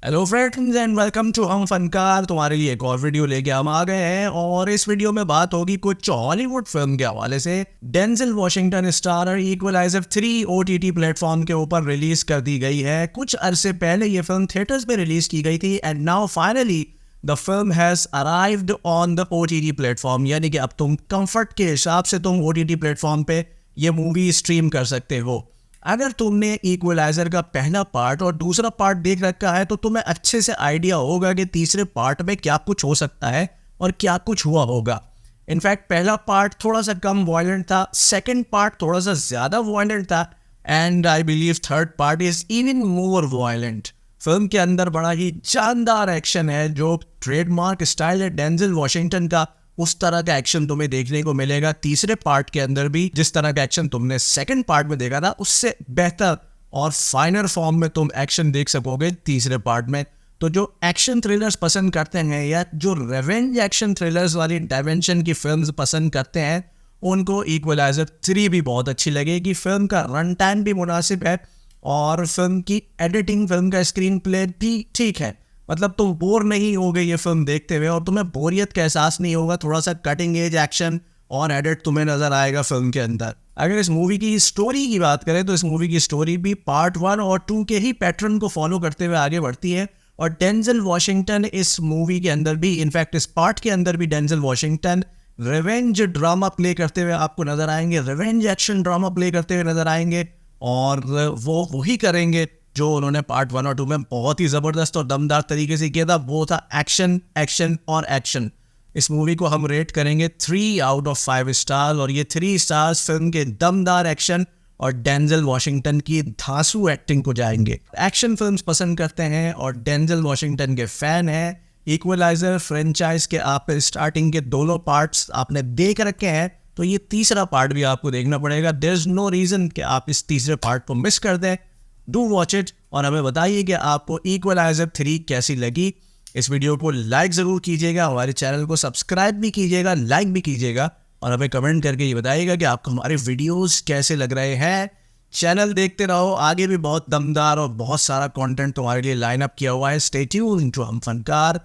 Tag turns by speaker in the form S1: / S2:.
S1: Hello friends and welcome to Hum Fankaar. तुम्हारे लिए एक और वीडियो लेके हम आ गए हैं और इस वीडियो में बात होगी कुछ हॉलीवुड फिल्म के हवाले से। Denzel Washington starrer Equalizer 3 OTT platform के ऊपर रिलीज कर दी गई है। कुछ अरसे पहले ये फिल्म थिएटर्स में रिलीज की गई थी and now finally the film has arrived on the OTT platform, यानी कि अब तुम कंफर्ट के हिसाब से तुम OTT प्लेटफॉर्म पे ये मूवी स्ट्रीम कर सकते हो। अगर तुमने इक्वलाइजर का पहला पार्ट और दूसरा पार्ट देख रखा है तो तुम्हें अच्छे से आइडिया होगा कि तीसरे पार्ट में क्या कुछ हो सकता है और क्या कुछ हुआ होगा। इनफैक्ट पहला पार्ट थोड़ा सा कम वायलेंट था, सेकंड पार्ट थोड़ा सा ज़्यादा वायलेंट था and I believe third part is even more violent. Film के अंदर बड़ा ही शानदार एक्शन है, जो ट्रेडमार्क स्टाइल है डेंजल वॉशिंगटन का, उस तरह का एक्शन तुम्हें देखने को मिलेगा तीसरे पार्ट के अंदर भी। जिस तरह का एक्शन तुमने सेकंड पार्ट में देखा था उससे बेहतर और फाइनर फॉर्म में तुम एक्शन देख सकोगे तीसरे पार्ट में। तो जो एक्शन थ्रिलर्स पसंद करते हैं या जो रेवेंज एक्शन थ्रिलर्स वाली डायमेंशन की फिल्म्स पसंद करते हैं उनको इक्वलाइजर 3 भी बहुत अच्छी लगेगी। फिल्म का रन टाइम भी मुनासिब है और फिल्म की एडिटिंग, फिल्म का स्क्रीन प्ले भी ठीक है। मतलब तुम बोर नहीं होगे ये फिल्म देखते हुए और तुम्हें बोरियत का एहसास नहीं होगा। थोड़ा सा कटिंग एज एक्शन और एडिट तुम्हें नजर आएगा फिल्म के अंदर। अगर इस मूवी की स्टोरी की बात करें तो इस मूवी की स्टोरी भी पार्ट 1 और 2 के ही पैटर्न को फॉलो करते हुए आगे बढ़ती है और डेंजल वॉशिंगटन इस मूवी के अंदर भी, इनफैक्ट इस पार्ट के अंदर भी Denzel Washington revenge drama play करते हुए आपको नजर आएंगे, रिवेंज एक्शन ड्रामा प्ले करते हुए नजर आएंगे और वो वही करेंगे जो उन्होंने पार्ट 1 और 2 में बहुत ही ज़बरदस्त और दमदार तरीके से किया था। वो था एक्शन एक्शन और एक्शन। इस मूवी को हम रेट करेंगे 3 आउट ऑफ 5 स्टार और ये 3 स्टार्स फिल्म के दमदार एक्शन और डेंजल वॉशिंगटन की धांसू एक्टिंग को जाएंगे। एक्शन फिल्म्स पसंद करते हैं और डेंजल वॉशिंगटन के फैन हैं। इक्वलाइजर फ्रेंचाइज के आप स्टार्टिंग के दोनों पार्ट्स आपने देख रखे हैं तो ये तीसरा पार्ट भी आपको देखना पड़ेगा। देयर इज नो रीज़न कि आप इस तीसरे पार्ट को मिस कर दें। डू वॉच इट और हमें बताइए कि आपको इक्वलाइजर 3 कैसी लगी। इस वीडियो को लाइक ज़रूर कीजिएगा, हमारे चैनल को सब्सक्राइब भी कीजिएगा, लाइक भी कीजिएगा और हमें कमेंट करके ये बताइएगा कि आपको हमारे वीडियोस कैसे लग रहे हैं। चैनल देखते रहो, आगे भी बहुत दमदार और बहुत सारा कंटेंट तुम्हारे लिए लाइन अप किया हुआ है। Stay tuned to Hum Fankar.